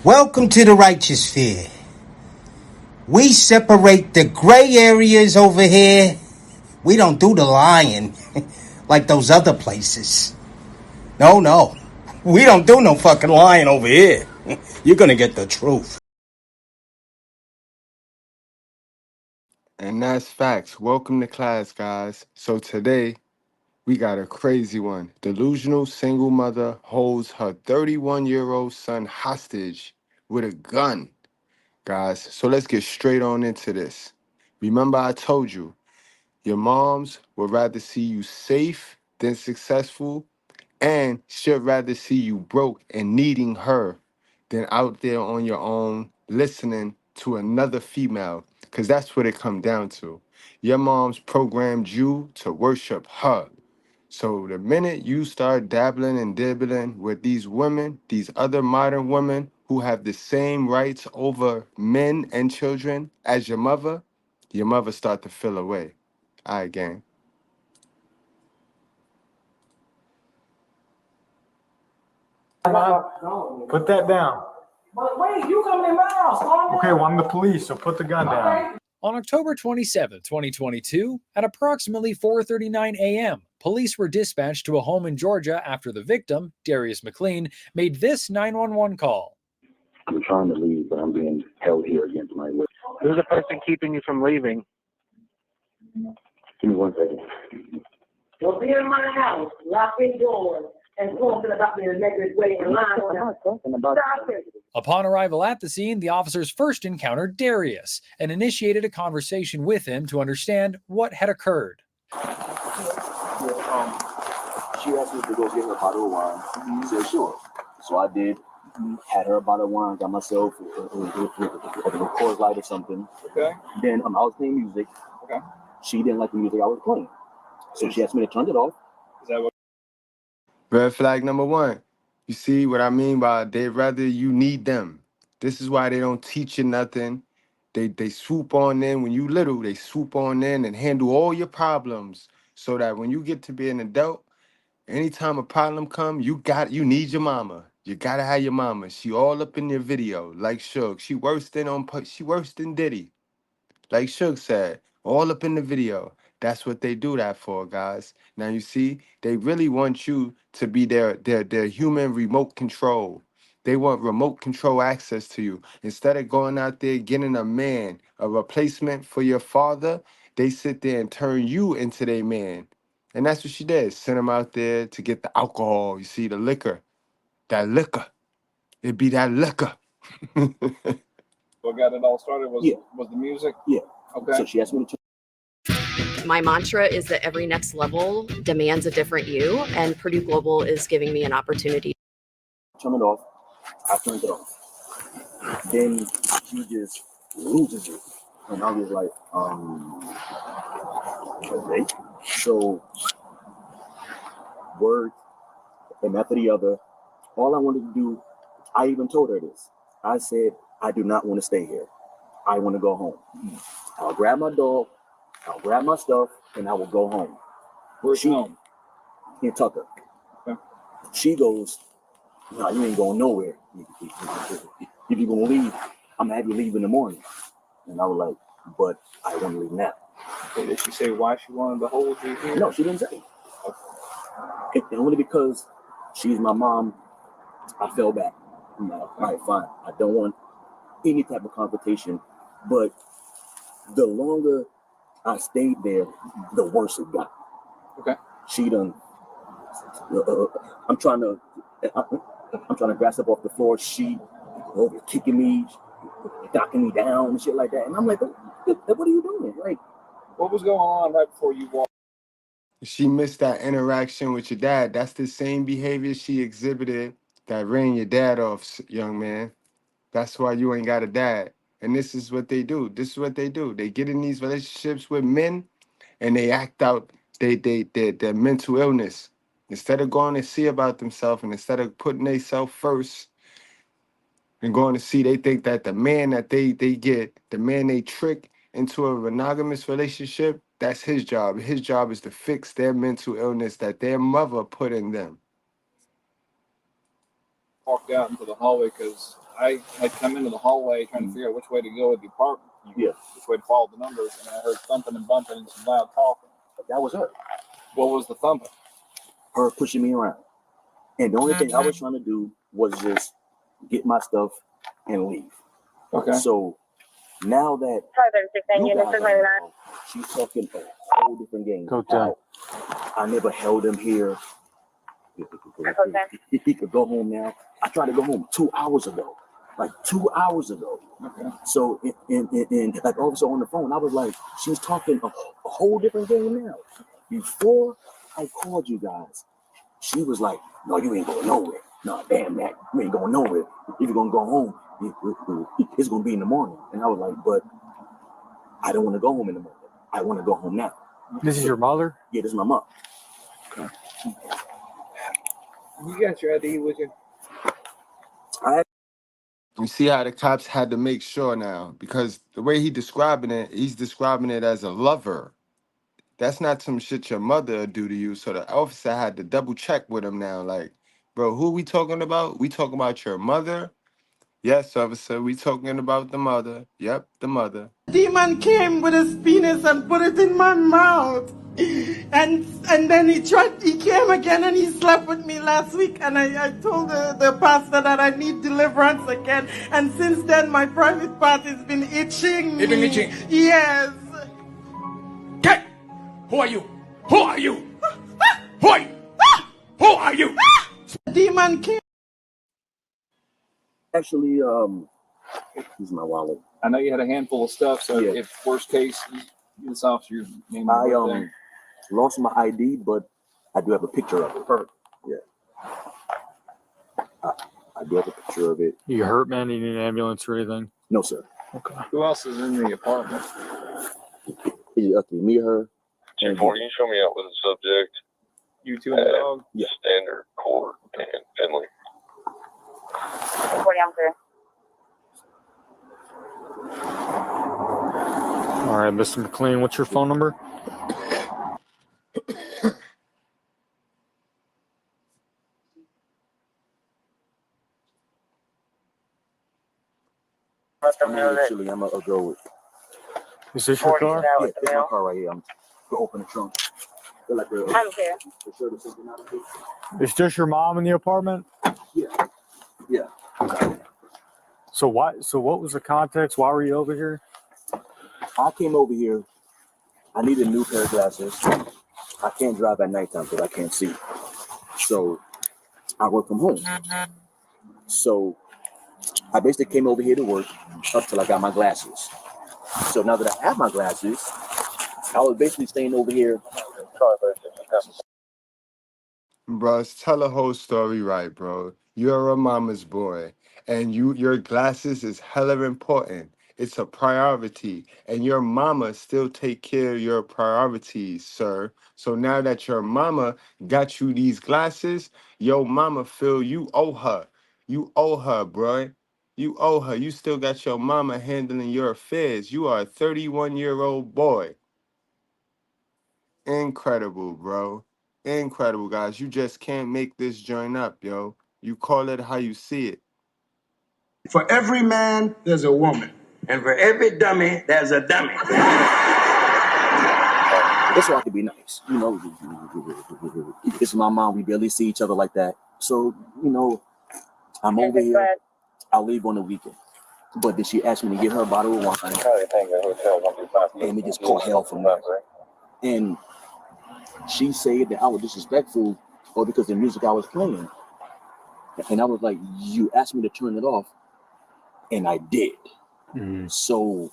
Welcome to the righteous sphere. We separate the gray areas over here. We don't do the lying like those other places. No. We don't do no fucking lying over here. You're gonna get the truth. And that's facts. Welcome to class, guys. So today we got a crazy one. Delusional single mother holds her 31-year-old son hostage with a gun. Guys, so let's get straight on into this. Remember I told you, your moms would rather see you safe than successful, and she'd rather see you broke and needing her than out there on your own listening to another female, because that's what it come down to. Your mom's programmed you to worship her. So the minute you start dabbling and dibbling with these women, these other modern women who have the same rights over men and children as your mother start to feel away. All right, gang. Put that down. But wait, you coming in my house? Okay, well, I'm the police, so put the gun down. On October 27, 2022, at approximately 4:39 a.m., police were dispatched to a home in Georgia after the victim, Darius McLean, made this 911 call. I'm trying to leave, but I'm being held here against my will. Who's the person keeping you from leaving? Give me 1 second. Don't be in my house, lock your doors, and talking about me in a negative way and lying. I'm not talking about it. Upon arrival at the scene, the officers first encountered Darius and initiated a conversation with him to understand what had occurred. She asked me to go get her a bottle of wine. I said, sure. So I did. Had her a bottle of wine, got myself a Coors Light or something. Okay. Then I was playing music. Okay. She didn't like the music I was playing. So she asked me to turn it off. Is that what? Red flag number one. You see what I mean by they'd rather you need them. This is why they don't teach you nothing. They swoop on in when you little, they swoop on in and handle all your problems so that when you get to be an adult, anytime a problem come, you need your mama. You gotta have your mama. She all up in your video, like Suge. She worse than Diddy. Like Suge said, all up in the video. That's what they do that for, guys. Now you see, they really want you to be their human remote control. They want remote control access to you. Instead of going out there getting a man, a replacement for your father, they sit there and turn you into their man. And that's what she did. Send him out there to get the alcohol. You see, the liquor. That liquor. It'd be that liquor. What got it all started was the music? Yeah. Okay. So she asked me to My mantra is that every next level demands a different you, and Purdue Global is giving me an opportunity. turn it off. I turned it off. Then she just loses it. And I was like, okay. So, word, and after the other, all I wanted to do, I even told her this. I said, I do not want to stay here. I want to go home. I'll grab my dog, I'll grab my stuff, and I will go home. Where's she home? In Tucker. Okay. She goes, no, you ain't going nowhere. If you're going to leave, I'm going to have you leave in the morning. And I was like, but I want to leave now. So did she say why she wanted to hold you here? No, she didn't say. And only because she's my mom, I fell back. I'm like, all right, fine. I don't want any type of confrontation. But the longer I stayed there, the worse it got. Okay. She done. I'm trying to grasp up off the floor. She over kicking me, knocking me down and shit like that. And I'm like, what are you doing? Like, what was going on right before you walked? She missed that interaction with your dad. That's the same behavior she exhibited that ran your dad off, young man. That's why you ain't got a dad. And this is what they do. They get in these relationships with men and they act out their mental illness. Instead of going to see about themselves and instead of putting themselves first and going to see, they think that the man that they get, the man they trick into a monogamous relationship, that's his job. His job is to fix their mental illness that their mother put in them. Walked out into the hallway because I had come into the hallway trying to figure out which way to go with the apartment. Yeah. Which way to follow the numbers, and I heard thumping and bumping and some loud talking. That was her. What was the thumping? Her pushing me around. And the only thing I was trying to do was just get my stuff and leave. Okay. So now that you guys are involved, she's talking a whole different game. I never held him here. He could go home now. I tried to go home 2 hours ago. Like 2 hours ago. Okay. So, and like also on the phone, I was like, she's talking a whole different game now. Before I called you guys, she was like, no, you ain't going nowhere. No, damn that, you ain't going nowhere. If you're gonna go home, it's gonna be in the morning. And I was like, but I don't want to go home in the morning. I want to go home now. This is your mother? Yeah, this is my mom. You got your ID with you? You see how the cops had to make sure now, because the way he's describing it as a lover. That's not some shit your mother do to you. So the officer had to double check with him now. Like, bro, who we talking about? We talking about your mother? Yes, officer, we talking about the mother. Yep, the mother. Demon came with his penis and put it in my mouth. And then he came again and he slept with me last week, and I told the pastor that I need deliverance again, and since then my private part has been itching. It's been itching? Yes. Okay. Who are you? Who are you? Who are you? Who are you? Demon came. Actually, this is my wallet. I know you had a handful of stuff, so Yeah. if worst case, you this off your name. I lost my ID, but I do have a picture of it. Perfect. Yeah. I do have a picture of it. You hurt, man? You need an ambulance or anything? No, sir. Okay. Who else is in the apartment? It's up to me, her. Can you show me out with the subject? You two and the dog? Yeah. Standard, Court, and Finley. All right, Mr. McLean, what's your phone number? Actually, I'm gonna go. Is this your car? Yeah, it's my car right here. I'm gonna open the trunk. Feel like Is just your mom in the apartment? Yeah. Yeah. So what was the context? Why were you over here? I came over here. I need a new pair of glasses. I can't drive at nighttime because I can't see. So I work from home. So I basically came over here to work up till I got my glasses. So now that I have my glasses, I was basically staying over here. Bro, tell the whole story right, bro. You're a mama's boy, and your glasses is hella important. It's a priority, and your mama still take care of your priorities, sir. So now that your mama got you these glasses, your mama feel you owe her. You owe her, bro. You owe her. You still got your mama handling your affairs. You are a 31-year-old boy. Incredible, bro. Incredible, guys. You just can't make this joint up, yo. You call it how you see it. For every man, there's a woman. And for every dummy, there's a dummy. That's why I can be nice. You know, it's my mom. We barely see each other like that. So, you know, I'm over here. I'll leave on the weekend. But then she asked me to get her a bottle of wine. And it just caught hell from there. And she said that I was disrespectful or because the music I was playing. And I was like, you asked me to turn it off. And I did. Mm-hmm. So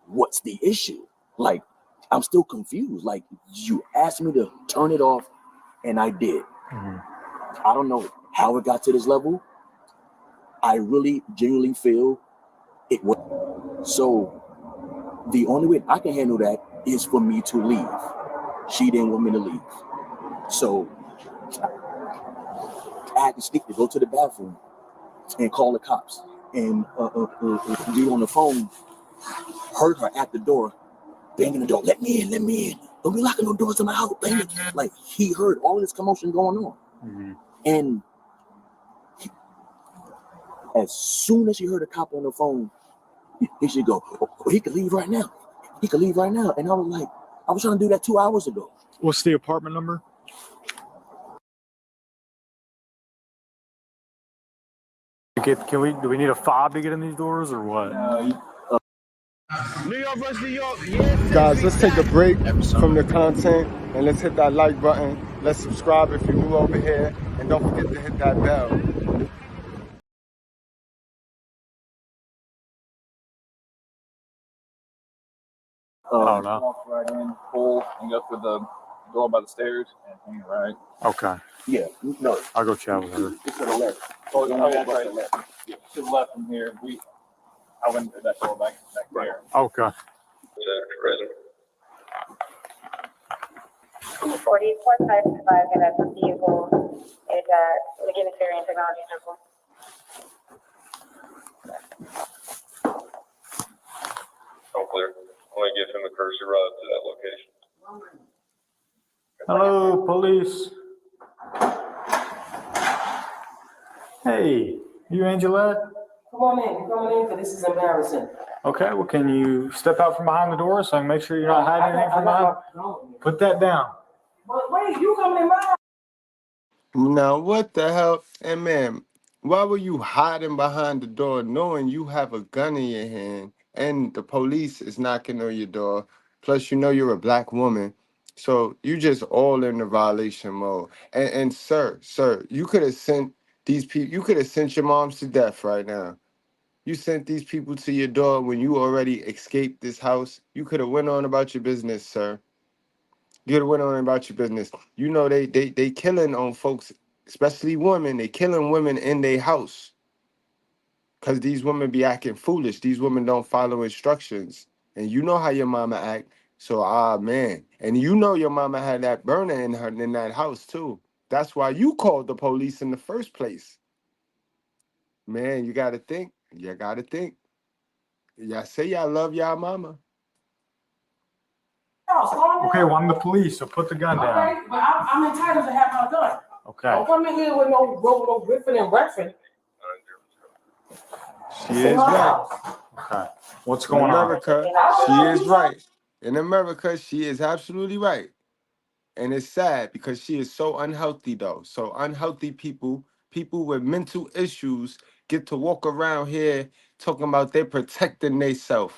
what's the issue? Like, I'm still confused. Like, you asked me to turn it off and I did. Mm-hmm. I don't know how it got to this level. I really genuinely feel it was. So the only way I can handle that is for me to leave. She didn't want me to leave. So I had to sneak to go to the bathroom and call the cops. And dude on the phone heard her at the door, banging the door. Let me in, let me in. Don't be locking no doors in my house, banging. Like, he heard all this commotion going on. Mm-hmm. And As soon as she heard a cop on the phone, he should go, oh, he could leave right now. He could leave right now. And I was like, I was trying to do that 2 hours ago. What's the apartment number? Do we need a fob to get in these doors or what? New York versus New York, yeah. Guys, let's take a break from the content and let's hit that like button. Let's subscribe if you're new over here. And don't forget to hit that bell. Oh, no. Walk right in, pull, and go through the door by the stairs and hang right. Okay. Yeah, no. I'll go chat with her. It's to the left. Oh, that's right. Yeah, to the left from here. I went through that door back there. Okay. 4455 and that's a vehicle is at the Guinness Area and Technology Circle. I'm clear. I'm going to give him a courtesy ride to that location. Hello, police. Hey, you Angelette? Come on in. You're coming in because this is embarrassing. Okay, well, can you step out from behind the door so I can make sure you're not hiding anything from behind? Put that down. But wait, you coming in my Now, what the hell? And man, why were you hiding behind the door knowing you have a gun in your hand and the police is knocking on your door? Plus, you know you're a black woman. So you just all in the violation mode. And sir, you could have sent these people, you could have sent your moms to death right now. You sent these people to your door when you already escaped this house. You could have went on about your business, sir. You could have went on about your business. You know they killing on folks, especially women. They killing women in their house. Because these women be acting foolish. These women don't follow instructions. And you know how your mama act. So, man. And you know your mama had that burner in that house, too. That's why you called the police in the first place. Man, you got to think. You got to think. Y'all say y'all love y'all mama. Okay, well, I'm the police, so put the gun down. Okay, but I'm entitled to have my gun. Okay. Don't come in here with no riffing and reffing. She is right. Okay. What's going America, on? she is right. In America, she is absolutely right. And it's sad because she is so unhealthy, though. So unhealthy people with mental issues get to walk around here talking about they're protecting themselves.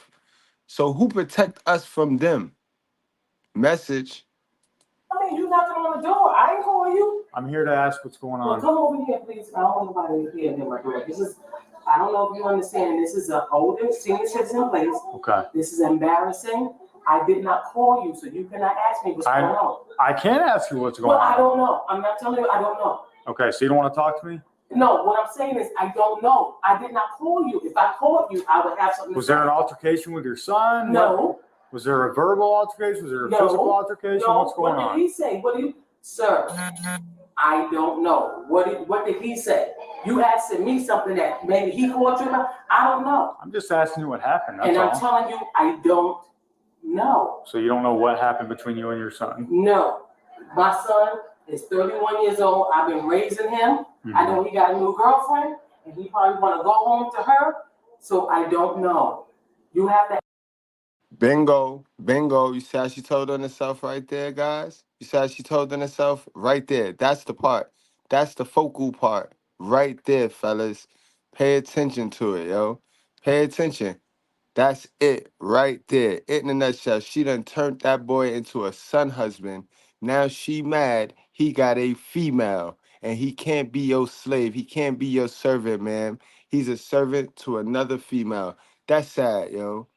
So who protect us from them? Message. I mean, you knocking on the door. I ain't calling you. I'm here to ask what's going Well, on. come over here, please. I don't want nobody here in my door. This is, I don't know if you understand. This is an older senior citizen place. Okay. This is embarrassing. I did not call you, so you cannot ask me what's going on. I can't ask you what's going Well, on. I don't know. I'm not telling you. I don't know. Okay, so you don't want to talk to me? No, what I'm saying is I don't know. I did not call you. If I called you, I would have something Was to say. there an altercation with your son? No. Was there a verbal altercation? Was there a physical altercation? No. What's going on? What did he say? Sir, I don't know. What did he say? You asking me something that maybe he called you about? I don't know. I'm just asking you what happened. That's And I'm all. telling you, I don't know. So you don't know what happened between you and your son? No. My son is 31 years old. I've been raising him. Mm-hmm. I know he got a new girlfriend, and he probably want to go home to her. So I don't know. You have to. Bingo. You see how she told on herself right there, guys? You see how she told on herself right there? That's the part. That's the focal part right there, fellas. Pay attention to it, yo. Pay attention. That's it right there. It in a nutshell. She done turned that boy into a son husband. Now she mad. He got a female. And he can't be your slave. He can't be your servant, man. He's a servant to another female. That's sad, yo.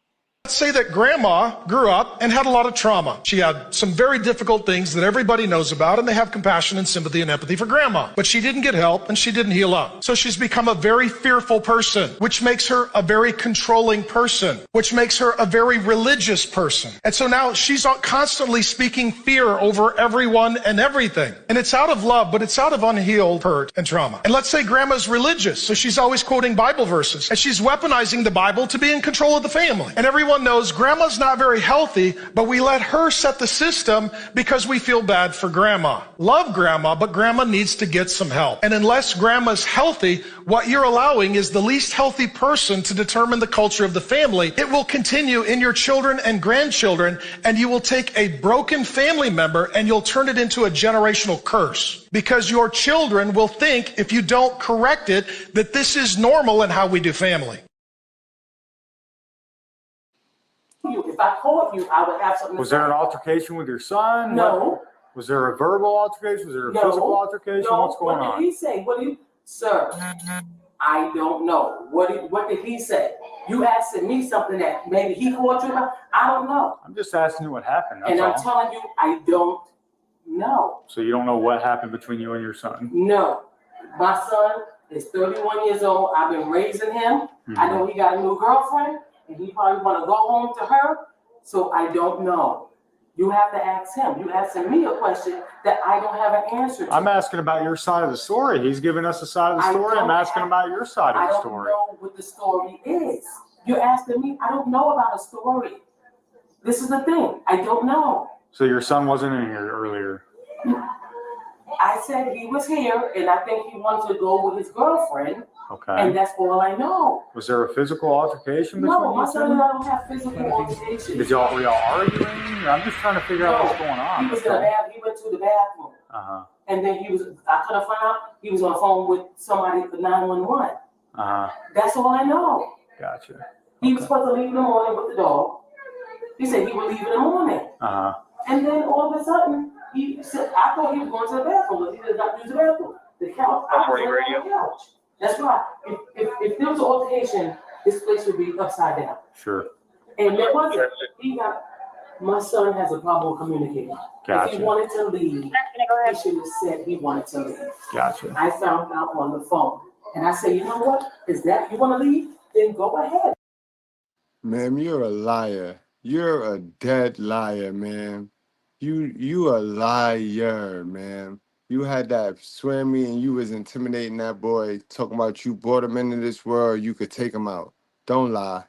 Let's say that grandma grew up and had a lot of trauma. She had some very difficult things that everybody knows about, and they have compassion and sympathy and empathy for grandma. But she didn't get help and she didn't heal up. So she's become a very fearful person, which makes her a very controlling person, which makes her a very religious person. And so now she's constantly speaking fear over everyone and everything. And it's out of love, but it's out of unhealed hurt and trauma. And let's say grandma's religious, so she's always quoting Bible verses, and she's weaponizing the Bible to be in control of the family. And everyone everyone knows grandma's not very healthy, but we let her set the system because we feel bad for grandma. Love grandma, but grandma needs to get some help. And unless grandma's healthy, what you're allowing is the least healthy person to determine the culture of the family. It will continue in your children and grandchildren, and you will take a broken family member and you'll turn it into a generational curse. Because your children will think, if you don't correct it, that this is normal in how we do family. If I called you, I would have something. Was there an altercation with your son? No. Was there a verbal altercation? Was there a physical altercation? No. What's going on? What did he say? Sir, I don't know. What did he say? You asking me something that maybe he called you about? I don't know. I'm just asking you what happened. That's And I'm all. telling you, I don't know. So you don't know what happened between you and your son? No. My son is 31 years old. I've been raising him. Mm-hmm. I know he got a new girlfriend, and he probably want to go home to her. So I don't know. You have to ask him. You asking me a question that I don't have an answer to. I'm asking about your side of the story. He's giving us a side of the story. I'm asking about your side of the story. I don't know what the story is. You're asking me. I don't know about a story. This is the thing. I don't know. So your son wasn't in here earlier? I said he was here, and I think he wanted to go with his girlfriend. Okay. And that's all I know. Was there a physical altercation between No, my you son two? and I don't have physical altercation. Were y'all arguing? I'm just trying to figure out what's going on. He was in the bath. He went to the bathroom. Uh-huh. And then I could have found out he was on the phone with somebody for 911. Uh-huh. That's all I know. Gotcha. He was supposed to leave in the morning with the dog. He said he would leave in the morning. Uh-huh. And then all of a sudden, he said, I thought he was going to the bathroom, but he did not use the bathroom. The couch, I was on the couch. That's right. If there was an altercation, this place would be upside down. Sure. And there wasn't. My son has a problem communicating. Gotcha. If he wanted to leave, he should have said he wanted to leave. Gotcha. I found out on the phone. And I said, you know what? Is that, you want to leave? Then go ahead. Ma'am, you're a liar. You're a dead liar, man. You a liar, man. You had that swimmy and you was intimidating that boy, talking about you brought him into this world, you could take him out. Don't lie.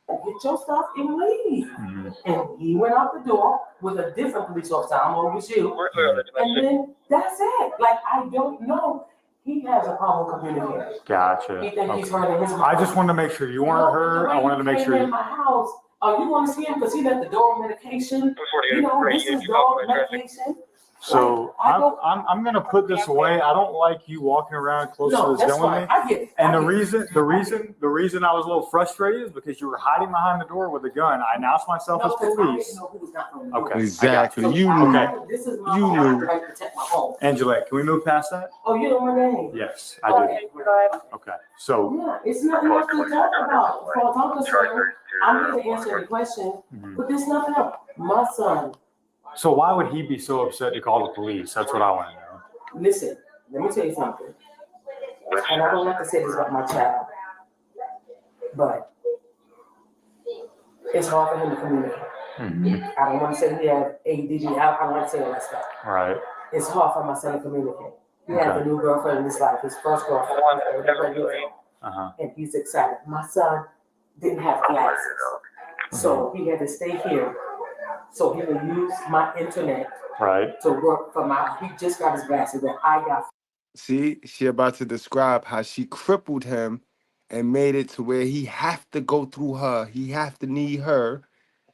Get your stuff and leave. Mm-hmm. And he went out the door with a different police officer. I don't know if it was you. And then that's it. Like, I don't know. He has a problem communicating. Gotcha. He thinks he's hurting his mom. I just wanted to make sure you weren't hurt. I wanted to make sure in my house. Oh, you want to see him because he left the dog medication? You know, this is dog medication. So I'm gonna put this away. I don't like you walking around close to this gun with me. I get it. And the reason I was a little frustrated is because you were hiding behind the door with a gun. I announced myself as police. Okay. Exactly. So you knew. This is my You home. knew. I protect my home. Angela, can we move past that? Oh, you know my name? Yes, I do. Okay. So Yeah, it's nothing else to talk about. For I'm concerned, I'm here to answer the question, but there's nothing else. My son. So why would he be so upset to call the police? That's what I want to know. Listen, let me tell you something. And I don't like to say this about my child, but it's hard for him to communicate. Mm-hmm. I don't want to say he has ADD. I don't like to say all that stuff. Right. It's hard for my son to communicate. He has a new girlfriend in his life, his first girlfriend. Uh-huh. And he's excited. My son didn't have glasses, so he had to stay here. So he would use my internet to work for he just got his glasses that I got. See, she about to describe how she crippled him and made it to where he have to go through her. He have to need her.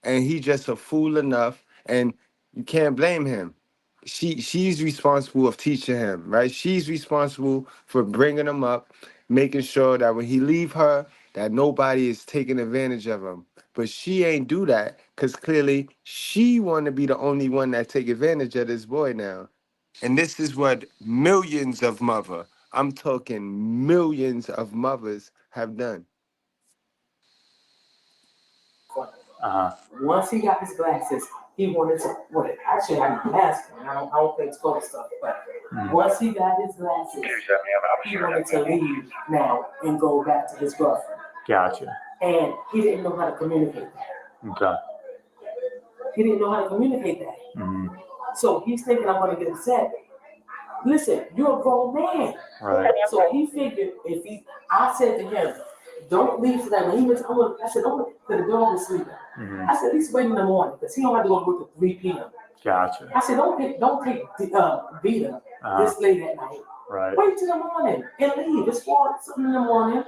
And he just a fool enough. And you can't blame him. She's responsible of teaching him, right? She's responsible for bringing him up, making sure that when he leave her, that nobody is taking advantage of him. But she ain't do that because clearly she want to be the only one that take advantage of this boy now. And this is what millions of I'm talking millions of mothers have done. Once he got his glasses, he wanted to, actually I didn't ask him. I don't think it's cool stuff, but once he got his glasses, he wanted to leave now and go back to his girlfriend. Gotcha. And he didn't know how to communicate that. Okay. He didn't know how to communicate that. Mm-hmm. So he's thinking I'm going to get upset. Listen, you're a grown man. Right. So he figured I said to him, don't leave for that. When he was, I said, don't, because the dog was sleeping. Mhm. I said, at least wait in the morning, because he don't have to go to work at 3 p.m. Gotcha. I said, don't take Vita this late at night. Right. Wait till the morning and leave. It's 4 something in the morning.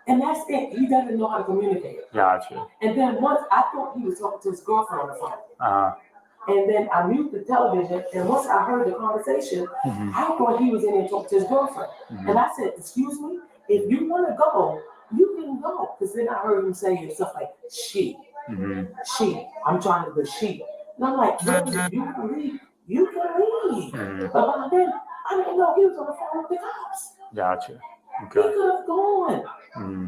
And that's it. He doesn't know how to communicate. Gotcha. And then once I thought he was talking to his girlfriend on the phone. And then I muted the television, and once I heard the conversation, I thought he was in there talking to his girlfriend. And I said, excuse me, if you want to go, you can go. Because then I heard him saying stuff like, she, I'm trying to be she. And I'm like, no, you can leave. You can leave. But by then, I didn't know he was on the phone with the cops. Gotcha. He could have gone.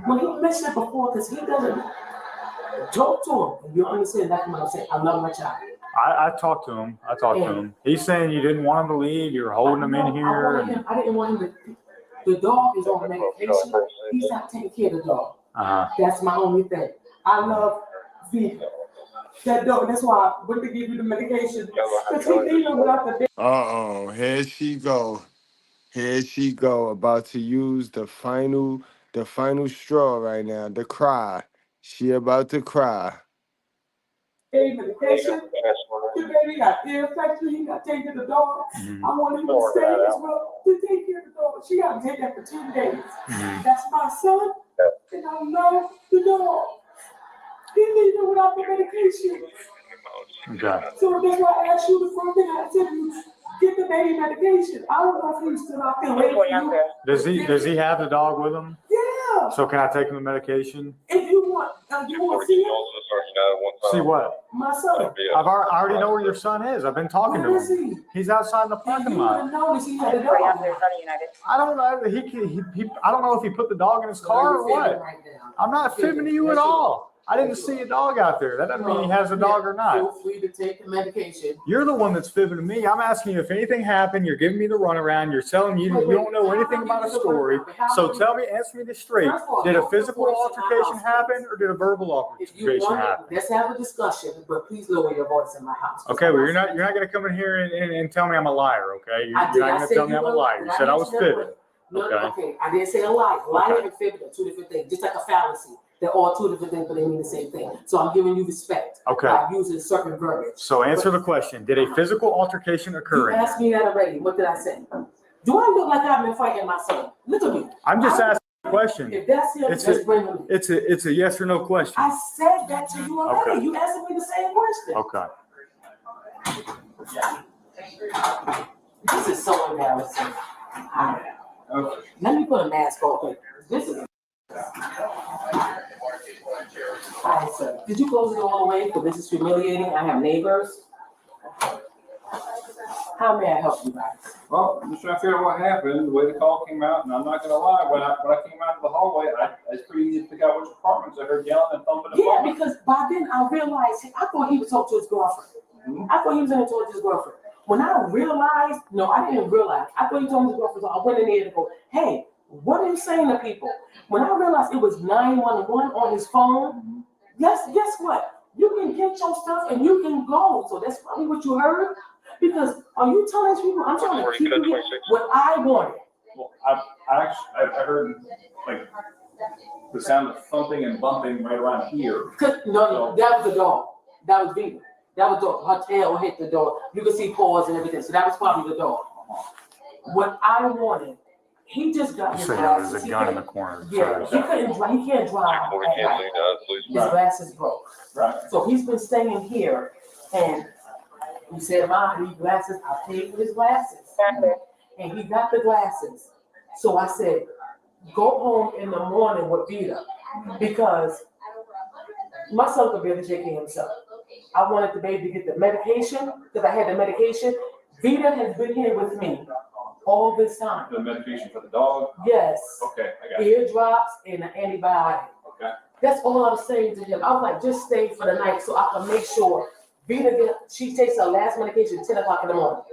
When he mentioned it before, because he doesn't talk to him. And you understand that when I'm saying, I love my child. I talked to him. He's saying you didn't want him to leave. You're holding him in here. I didn't want him to. The dog is on medication. He's not taking care of the dog. That's my only thing. I love Vita. That dog. That's why I went to give you the medication. Because he didn't without the. Here she go. Here she go. About to use the final straw right now. The cry. She about to cry. Gave medication. The baby got ear infection. He got taken to the dog. I want him to stay as well to take care of the dog. She got to take that for 10 days. That's my son, and I love the dog. He needs it without the medication. Okay. So that's why I asked you the first thing I said you get the baby medication. I don't know if he's still out there waiting for you. Does he have the dog with him? Yeah. So can I take him the medication? If you want to see him. See what? My son. I already know where your son is. I've been talking to him. He's outside in the parking lot. I don't know. I don't know if he put the dog in his car or what. I'm not fibbing to you at all. I didn't see a dog out there. That doesn't mean he has a dog or not. Feel free to take the medication. You're the one that's fibbing to me. I'm asking you if anything happened. You're giving me the runaround. You're telling me you don't know anything about a story. So answer me this straight. Did a physical altercation happen or did a verbal altercation happen? Let's have a discussion, but please lower your voice in my house. Okay, well, you're not going to come in here and tell me I'm a liar, okay? You're not going to tell me I'm a liar. You said I was fibbing. Okay, I didn't say a lie. Lying and fibbing are two different things, just like a fallacy. They're all two different things, but they mean the same thing. So I'm giving you respect. Okay. By using certain verbiage. So answer the question. Did a physical altercation occur? You asked me that already. What did I say? Do I look like I've been fighting my son? Look at me. I'm just asking a question. If that's him, just bring him in. It's a yes or no question. I said that to you already. Okay. You asked me the same question. Okay. This is so embarrassing. Okay. Let me put a mask on. This is. Hi, sir. Did you close it all the way? Because this is humiliating. I have neighbors. How may I help you guys? Well, I'm just trying to figure out what happened, the way the call came out, and I'm not gonna lie, when I came out of the hallway, it's pretty easy to pick out which apartments I heard yelling and thumping. Yeah, because by then I realized, I thought he was talking to his girlfriend. I thought he was in there talking to his girlfriend. When I realized, no, I didn't realize. I thought he was talking to his girlfriend, so I went in there to go, hey, what are you saying to people? When I realized it was 911 on his phone, guess what? You can get your stuff and you can go. So that's probably what you heard. Because are you telling these people, I'm trying to keep you what I wanted. Well, I heard like the sound of thumping and bumping right around here. No, that was the dog. That was Vita. That was the dog. Her tail hit the dog. You could see paws and everything. So that was probably the dog. What I wanted, he just got his glasses. There's a gun in the corner. Yeah, he couldn't drive. He can't drive. His glasses broke. Right. So he's been staying here, and he said, "Mom, I need glasses." I paid for his glasses, and he got the glasses. So I said, "Go home in the morning with Vita, because my son could barely take care of himself. I wanted the baby to get the medication because I had the medication. Vita has been here with me all this time. The medication for the dog? Yes. Okay, I got it. Ear drops and an antibiotic. Okay. That's all I was saying to him. I was like, just stay for the night so I can make sure Vita she takes her last medication at 10 o'clock in the morning.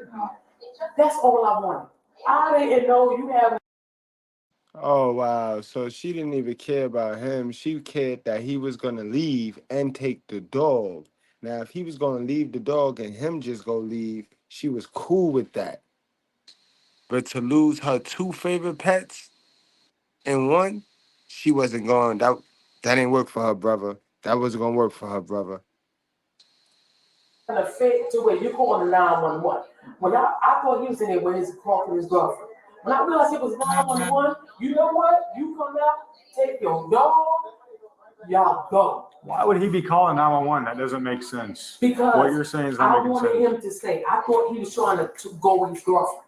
That's all I wanted. I didn't know you have. Oh, wow. So she didn't even care about him. She cared that he was going to leave and take the dog. Now, if he was going to leave the dog and him just go leave, she was cool with that. But to lose her two favorite pets in one, she wasn't going. That didn't work for her brother. That wasn't gonna work for her brother. In a fit to where you call the 911. When I thought he was in there with his girlfriend. When I realized it was 911, you know what? You come out, take your dog, y'all go. Why would he be calling 911? That doesn't make sense. Because what you're saying is not I making wanted sense. him to stay. I thought he was trying to go with his girlfriend.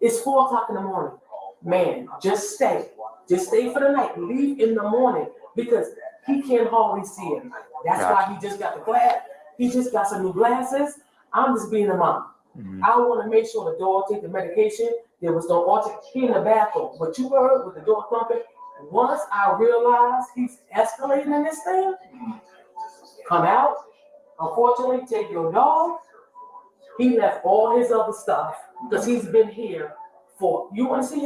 It's 4 o'clock in the morning. Man, just stay. Just stay for the night. Leave in the morning because he can't hardly see it. That's why he just got the glass. He just got some new glasses. I'm just being a mom. I want to make sure the dog take the medication. There was no altercation. He in the bathroom. What you heard with the door thumping, once I realized he's escalating in this thing, come out. Unfortunately, take your dog. He left all his other stuff because he's been here for, you want to see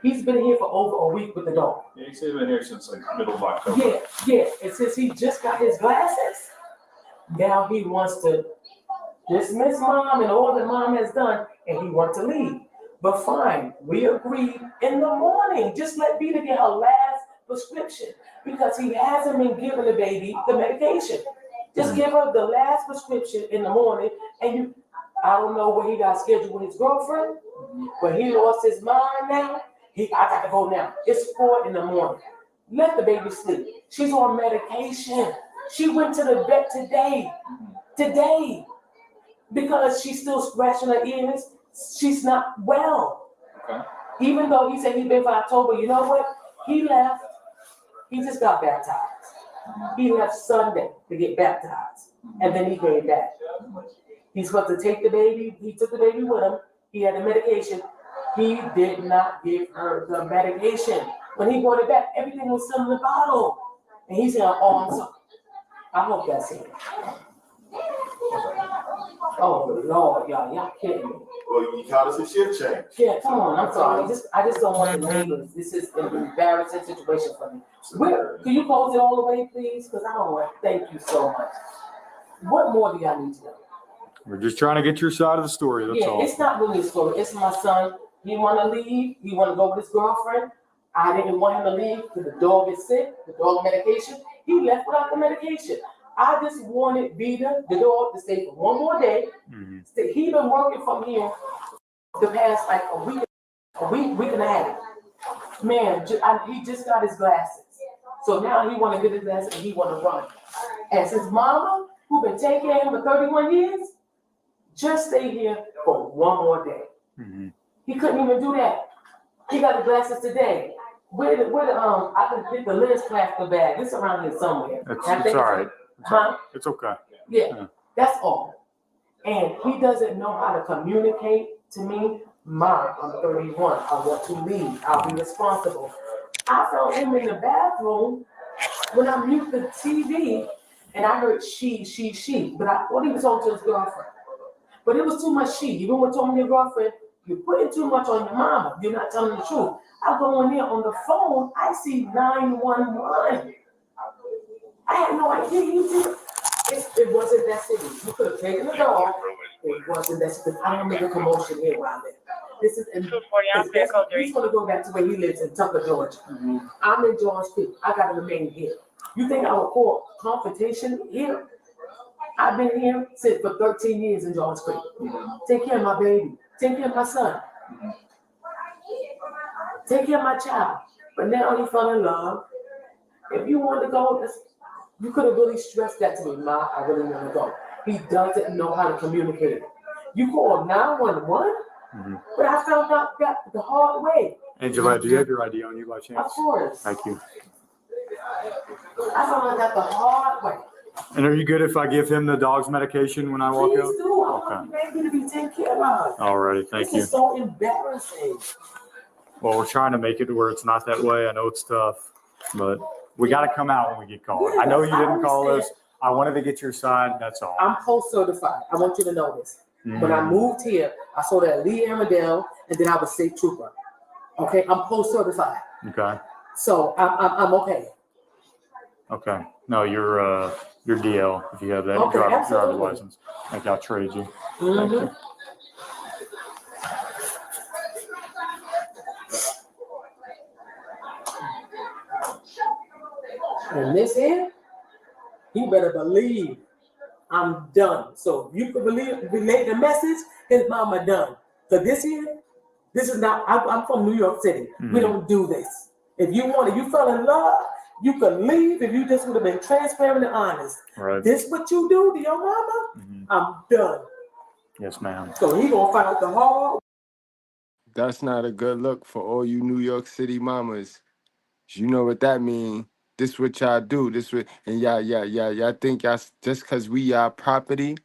he's been here for over a week with the dog. Yeah, he's been here since like middle of October. Yeah. And since he just got his glasses, now he wants to dismiss mom and all that mom has done, and he wants to leave. But fine, we agreed in the morning. Just let Vita get her last prescription because he hasn't been giving the baby the medication. Just give her the last prescription in the morning, and I don't know what he got scheduled with his girlfriend, but he lost his mind now. I got to go now. It's 4 in the morning. Let the baby sleep. She's on medication. She went to the vet today, because she's still scratching her ears. She's not well. Okay. Even though he said he'd been for October, you know what? He left. He just got baptized. He left Sunday to get baptized, and then he came back. He's supposed to take the baby. He took the baby with him. He had the medication. He did not give her the medication. When he brought it back, everything was still in the bottle. And he said, oh, I'm sorry. I hope that's it. Oh, Lord, y'all kidding me. Well, you called us a shift change. Yeah, come on, I'm sorry. I just don't want the neighbors. This is an embarrassing situation for me. Can you close it all the way, please? Because I don't want to. Thank you so much. What more do y'all need to know? We're just trying to get your side of the story. That's all. It's not really a story. It's my son. He want to leave. He want to go with his girlfriend. I didn't want him to leave because the dog is sick. The dog medication. He left without the medication. I just wanted Vita, the dog, to stay for one more day. He been working from here the past like a week and a half. Man, he just got his glasses. So now he want to get his glasses and he want to run. And since mama, who been taking care of him for 31 years, just stay here for one more day. He couldn't even do that. He got the glasses today. Where I can get the lens plaster bag. It's around here somewhere. It's all right. It's okay. Yeah, that's all. And he doesn't know how to communicate to me. Mom, I'm 31. I want to leave. I'll be responsible. I found him in the bathroom when I mute the TV, and I heard she. But I thought he was talking to his girlfriend. But it was too much she. You know what told me your girlfriend? You're putting too much on your mama. You're not telling the truth. I go in there on the phone. I see 911. I had no idea you did. It wasn't that serious. You could have taken the dog. It wasn't that serious. I don't make a commotion here where I live. This is he's going to go back to where he lives in Tucker, Georgia. I'm in George Creek. I got to remain here. You think I would call Confrontation here? I've been here for 13 years in George Creek. Take care of my baby. Take care of my son. Take care of my child. But now he fell in love. If you want to go, you could have really stressed that to me, Ma. I really want to go. He doesn't know how to communicate. You call 911, but I found out that the hard way. Angela, do you have your ID on you by chance? Of course. Thank you. I found out that the hard way. And are you good if I give him the dog's medication when I walk out? Please do. I want the baby to be taken care of. Alrighty, thank you. This is so embarrassing. Well, we're trying to make it to where it's not that way. I know it's tough, but we got to come out when we get called. I know you didn't call us. I wanted to get your side. That's all. I'm post certified. I want you to know this. When I moved here, I saw that Lee Armadale, and then I was state trooper. Okay, I'm post certified. Okay. So I'm okay. Okay. No, you're DL if you have that driver's license. I think I'll trade you. Thank you. And this here, he better believe I'm done. So you can relay the message, his mama done. So this here, this is not, I'm from New York City. We don't do this. If you fell in love, you could leave if you just would have been transparent and honest. Right. This what you do to your mama, I'm done. Yes, ma'am. So he gonna find out the hard. That's not a good look for all you New York City mamas. You know what that mean. This what y'all do. This what, and y'all think y'all, just cause we y'all property,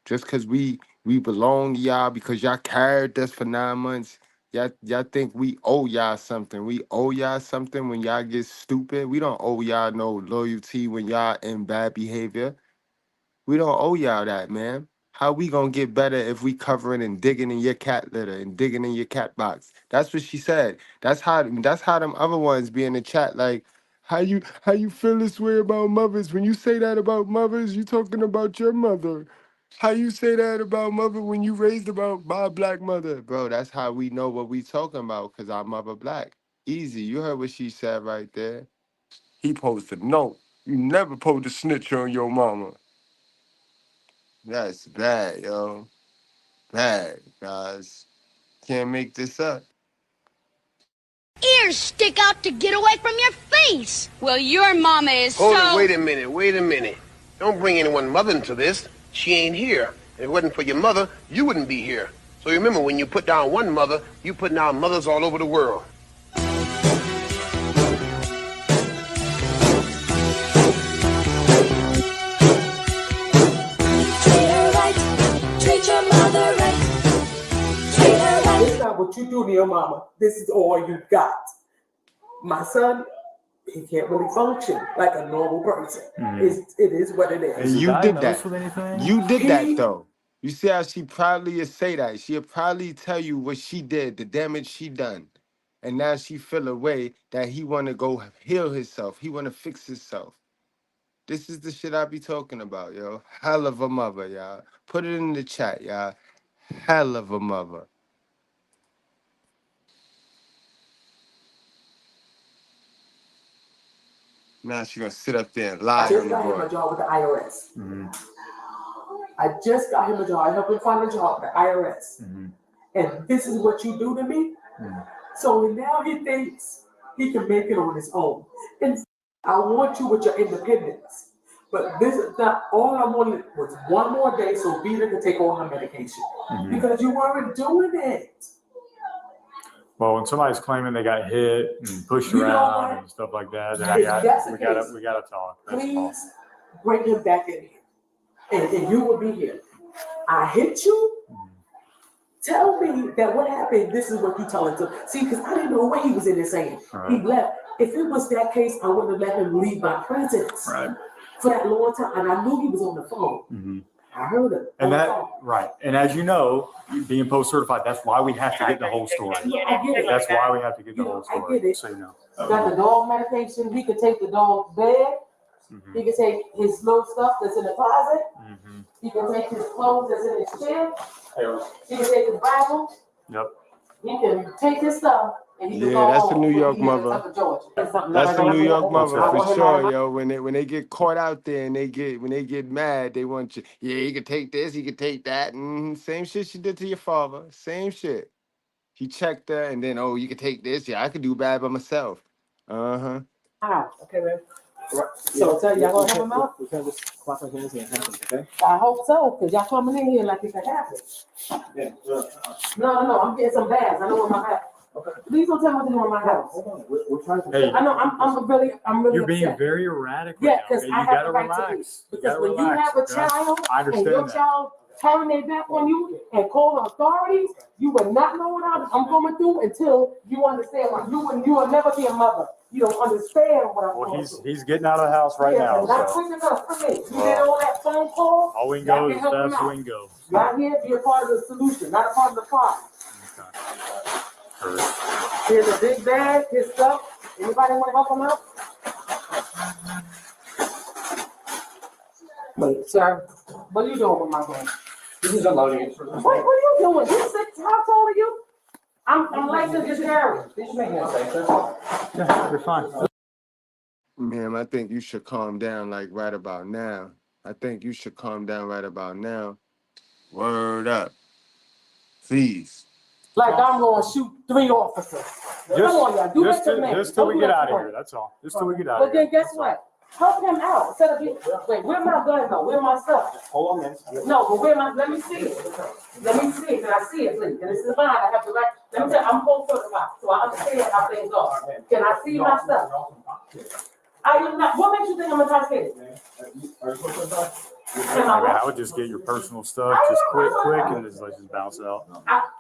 just cause we belong to y'all, because y'all carried us for 9 months. Y'all think we owe y'all something. We owe y'all something when y'all get stupid. We don't owe y'all no loyalty when y'all in bad behavior. We don't owe y'all that, man. How we gonna get better if we covering and digging in your cat litter and digging in your cat box? That's what she said. That's how them other ones be in the chat. Like, how you feel this way about mothers? When you say that about mothers, you talking about your mother. How you say that about mother when you raised about by a black mother? Bro, that's how we know what we talking about, because our mother black. Easy. You heard what she said right there. He posted, no, you never supposed to snitch on your mama. That's bad, yo. Bad, guys. Can't make this up. Ears stick out to get away from your face. Well, your mama is Hold it, wait a minute. Don't bring anyone mother into this. She ain't here. If it wasn't for your mother, you wouldn't be here. So remember, when you put down one mother, you put down mothers all over the world. Treat your mother right. Treat her right. This is not what you do to your mama. This is all you got. My son, he can't really function like a normal person. It is what it is. And you did that. You did that, though. You see how she probably would say that. She'll probably tell you what she did, the damage she done. And now she feel a way that he want to go heal himself. He want to fix himself. This is the shit I be talking about, yo. Hell of a mother, y'all. Put it in the chat, y'all. Hell of a mother. Now she gonna sit up there and lie on the I just got him a board. job with the IRS. I just got him a job. I helped him find a job with the IRS. And this is what you do to me? So now he thinks he can make it on his own. And I want you with your independence. But this is not all I wanted was one more day so Vita could take all her medication. Because you weren't doing it. Well, when somebody's claiming they got hit and pushed around and stuff like that, then we gotta talk. Please bring him back in here. And you will be here. I hit you. Tell me that what happened. This is what you tell him to. See, because I didn't know what he was in there saying. He left. If it was that case, I wouldn't have let him leave my presence for that long time. And I knew he was on the phone. I heard him. And and as you know, being post-certified, that's why we have to get the whole story. I get it. That's why we have to get the whole story. I get it. So you know. Got the dog medication. He could take the dog's bed. He can take his little stuff that's in the closet. He can take his clothes that's in his chair. He can take his Bible. Yep. He can take his stuff. And he can go that's home. a New York mother. That's a New York mother for sure, yo. When they get caught out there and they get mad, they want you. Yeah, he can take this, he can take that. Same shit she did to your father. Same shit. He checked her and then, oh, you can take this. Yeah, I could do bad by myself. Okay, man. So tell y'all gonna help him out? We can't just clap our hands and happen, okay? I hope so, because y'all coming in here like it could happen. Yeah. No, I'm getting some bags. I know where my house. Okay. Please don't tell me what's in my house. Hold on. We're trying to. Hey, I know I'm really You're being upset. very erratic. Yeah, right now, because okay? I You have gotta the right relax. to be. Because when relax, you have a child I and understand your that. child turn their back on you and call the authorities, you will not know what I'm going through until you understand what you will never be a mother. You don't understand what I'm going through. He's getting out of the house right now. Not So. quick enough for me. You did all that phone call. All we can go is help him fast as out. we can go. Y'all here, be a part of the solution, not a part of the problem. Here's a big bag, his stuff. Anybody want to help him out? Wait, sir, what are you doing with my phone? This is unloading it. What are you doing? How tall are you? I'm licensed as carrier. This is making it safe. That's all. Yeah, you're fine. Ma'am, I think you should calm down like right about now. I think you should calm down right about now. Word up. Please. Like I'm going to shoot 3 officers. Come on, y'all. Do that to me. Just till we get out of here. That's all. Just till we get out of But here. then guess what? Help him out. Instead of you, wait, where my gun go? Where my stuff? Hold on, man. No, but where my, let me see it. Let me see it. Can I see it, please? And this is mine. I have to write. Let me tell you, I'm full certified, so I understand how things go. Can I see my stuff? I am not. What makes you think I'm gonna try to get it? I would just get your personal stuff, just quick, and just bounce it out.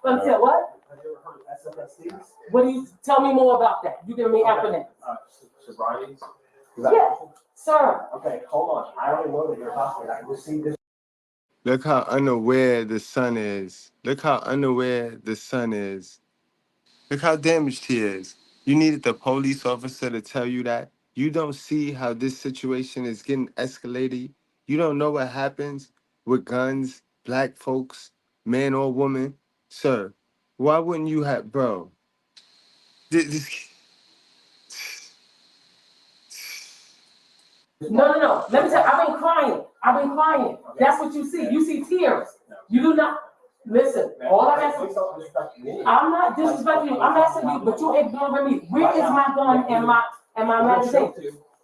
Until what? What do you tell me more about that? You give me acronyms. Sobriety? Yeah, sir. Okay, hold on. I already know that you're a hospital. I received this. Look how unaware the son is. Look how unaware the son is. Look how damaged he is. You needed the police officer to tell you that. You don't see how this situation is getting escalated. You don't know what happens with guns, black folks, man or woman. Sir, why wouldn't you have, bro? No. Let me tell you, I've been crying. That's what you see. You see tears. You do not. Listen, all I'm asking, I'm not disrespecting you. I'm asking you, but you're ignoring me. Where is my gun and my magazine?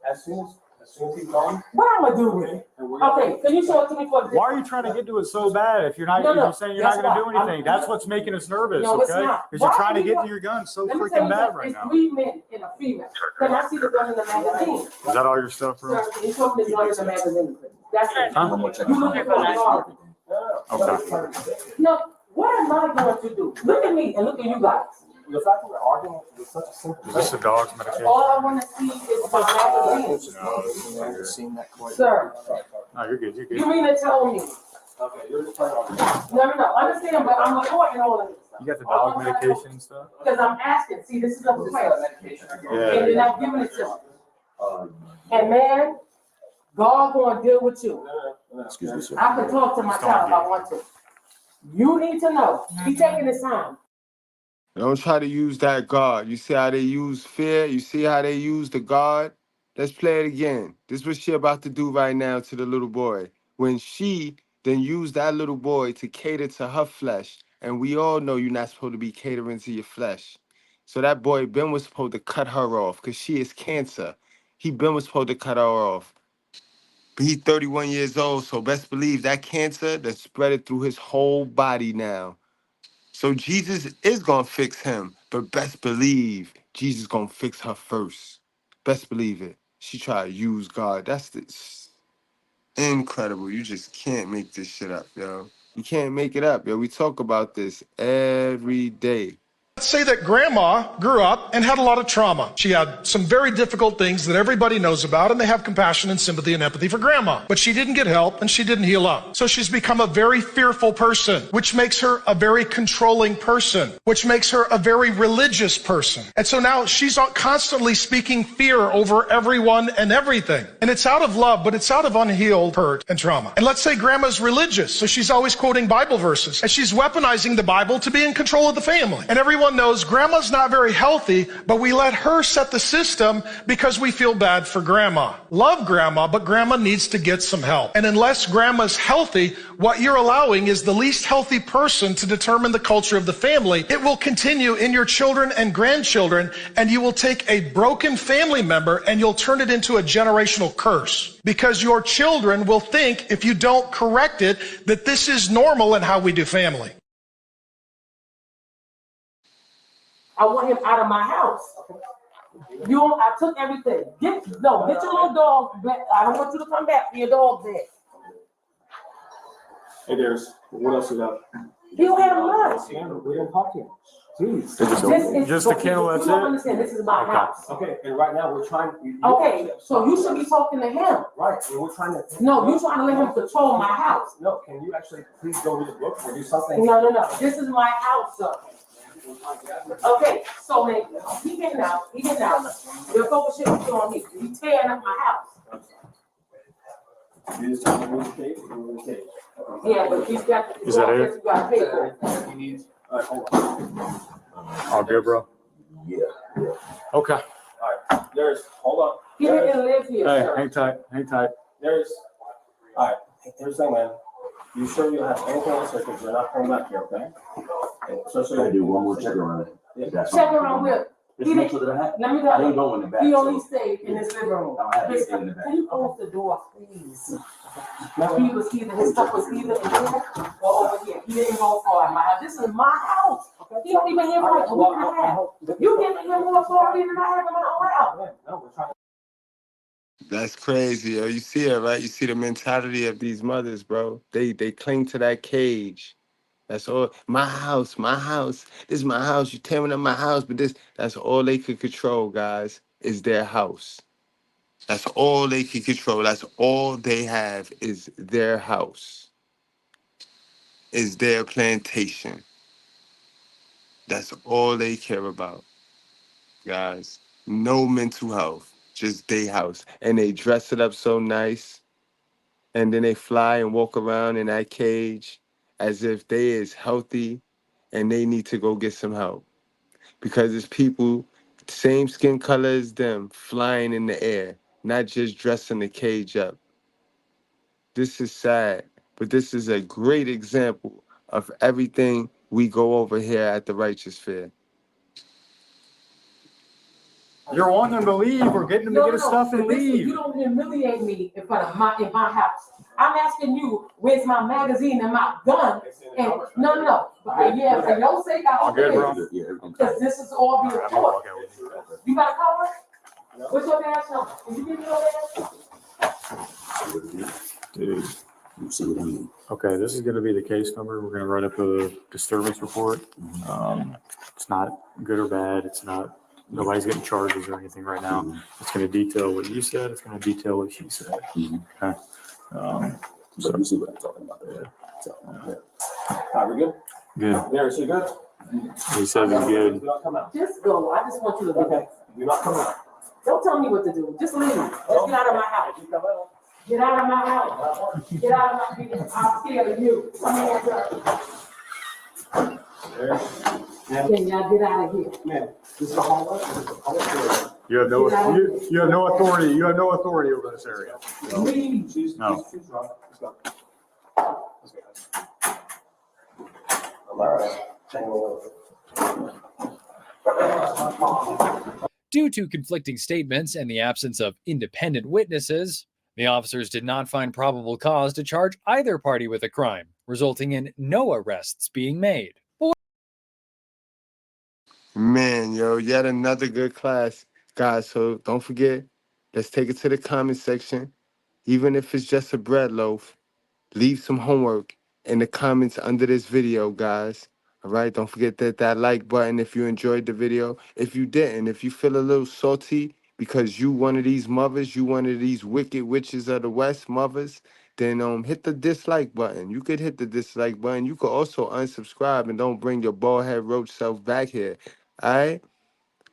As soon as he's gone. What am I gonna do with it? Okay, can you show it to me for the? Why are you trying to get to it so bad if you're not? No, if you're saying you're not going to do anything. That's what's making us nervous. No, it's okay? not. Because you're trying to Why get are to you- your gun so Let me freaking tell you bad something. right It's now. 3 men and a female. Can I see the gun in the magazine? Is that all your stuff, bro? Sir, can you show me the gun in the magazine, please? That's it. Huh? You look at the Okay. No, what am I going to do? Look at me and look at you guys. The fact that we're arguing is such a simple. Is this the dog's medication? All I want to see is my magazine. I haven't seen that quite. Sir, No, you're good. You're good. you mean to tell me? Okay, you're just playing on. No, understand, but I'm recording all of this stuff. You got the dog medication and stuff? Because I'm asking, see, this is a request. And you're not giving it to me. And man, God gonna deal with you. Excuse me, sir. I can talk to my child if I want to. You need to know, he's taking his time. Don't try to use that guard. You see how they use fear? You see how they use the guard? Let's play it again. This is what she about to do right now to the little boy. When she then used that little boy to cater to her flesh. And we all know you're not supposed to be catering to your flesh. So that boy Ben was supposed to cut her off because she is cancer. Ben was supposed to cut her off. But he's 31 years old, so best believe that cancer that spread it through his whole body now. So Jesus is going to fix him, but best believe Jesus going to fix her first. Best believe it. She tried to use God. That's incredible. You just can't make this shit up, yo. You can't make it up, yo. We talk about this every day. Let's say that grandma grew up and had a lot of trauma. She had some very difficult things that everybody knows about, and they have compassion and sympathy and empathy for grandma. But she didn't get help and she didn't heal up. So she's become a very fearful person, which makes her a very controlling person, which makes her a very religious person. And so now she's constantly speaking fear over everyone and everything. And it's out of love, but it's out of unhealed hurt and trauma. And let's say grandma's religious, so she's always quoting Bible verses, and she's weaponizing the Bible to be in control of the family. And everyone knows grandma's not very healthy, but we let her set the system because we feel bad for grandma. Love grandma, but grandma needs to get some help. And unless grandma's healthy, what you're allowing is the least healthy person to determine the culture of the family. It will continue in your children and grandchildren, and you will take a broken family member and you'll turn it into a generational curse. Because your children will think, if you don't correct it, that this is normal in how we do family. I want him out of my house. I took everything. Get your little dog back. I don't want you to come back for your dog there. Hey, Darius, what else you got? He don't have much. We don't talk to him. Please. Just the kennel, that's You don't it? understand, this is my house. Okay, and right now we're trying. Okay, so you should be talking to him. Right, and we're trying to. No, you're trying to let him control my house. No, can you actually please go read the book or do something? No. This is my house, sir. Okay, so man, he getting out. Your focus should be on me. He tearing up my house. You just tell me the cage, we're in the cage. Yeah, but he's got. Is that it? You got to pay for it. He needs. All right, hold on. All good, bro? Yeah. Okay. All right. hold on. He didn't live here, Hey, sir. hang tight, hang tight. All right, here's the thing, man. You sure you don't have anything else, because you're not coming back here, okay? Especially. I do one more check around it. Yeah. Check around with. Just make sure that I have. Let me I tell didn't you, go in the back. he only so- stayed in his living room. I don't have anything in the back. Can you close the door, please? Now, he was either, his stuff was either in here or over here. He didn't go far in my house. This is my house. He don't even have like a week and a half. You giving him more authority than I have in my own house. That's crazy, yo. You see it, right? You see the mentality of these mothers, bro. They cling to that cage. That's all. My house, my house. This is my house. You tearing up my house, but that's all they could control, guys, is their house. That's all they can control. That's all they have is their house. Is their plantation. That's all they care about, guys. No mental health, just their house. And they dress it up so nice. And then they fly and walk around in that cage as if they is healthy and they need to go get some help. Because it's people, same skin color as them, flying in the air, not just dressing the cage up. This is sad, but this is a great example of everything we go over here at the Righteous Fair. You're wanting them to leave or getting them to get his stuff and Listen, leave. you don't humiliate me in front of in my house. I'm asking you, where's my magazine and my gun? And no. But yeah, for your sake, I'll Good, bro. because this is all being recorded. You got a cover? What's your dad's number? Can you give me your dad's? Dude. You see what I mean? Okay, this is gonna be the case number. We're gonna write up a disturbance report. It's not good or bad. It's not, nobody's getting charges or anything right now. It's gonna detail what you said. It's gonna detail what she said. Okay. So you see what I'm talking about there. So, yeah. All right, we good? Good. There, so good? He says it's good. Do not come out. Just go. I just want you to leave. Okay, do not come out. Don't tell me what to do. Just leave. Just get out of my house. Get out of my house. Get out of my house. I'm scared of you. Come here, sir. Then y'all get out of here. Man, this is the hallway. You have no authority. You have no authority over this area. Leave. No. She's wrong. Let's go. Let's go. I'm all right. Due to conflicting statements and the absence of independent witnesses, the officers did not find probable cause to charge either party with a crime, resulting in no arrests being made. Man, yo, yet another good class. Guys, so don't forget, let's take it to the comment section. Even if it's just a bread loaf, leave some homework in the comments under this video, guys. All right, don't forget that like button if you enjoyed the video. If you didn't, if you feel a little salty because you one of these mothers, you one of these wicked witches of the West mothers, then hit the dislike button. You could hit the dislike button. You could also unsubscribe and don't bring your bald head roach self back here. All right?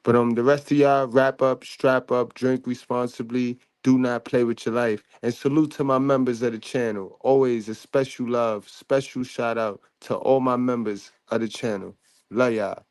But the rest of y'all, wrap up, strap up, drink responsibly. Do not play with your life. And salute to my members of the channel. Always a special love, special shout out to all my members of the channel. Love y'all.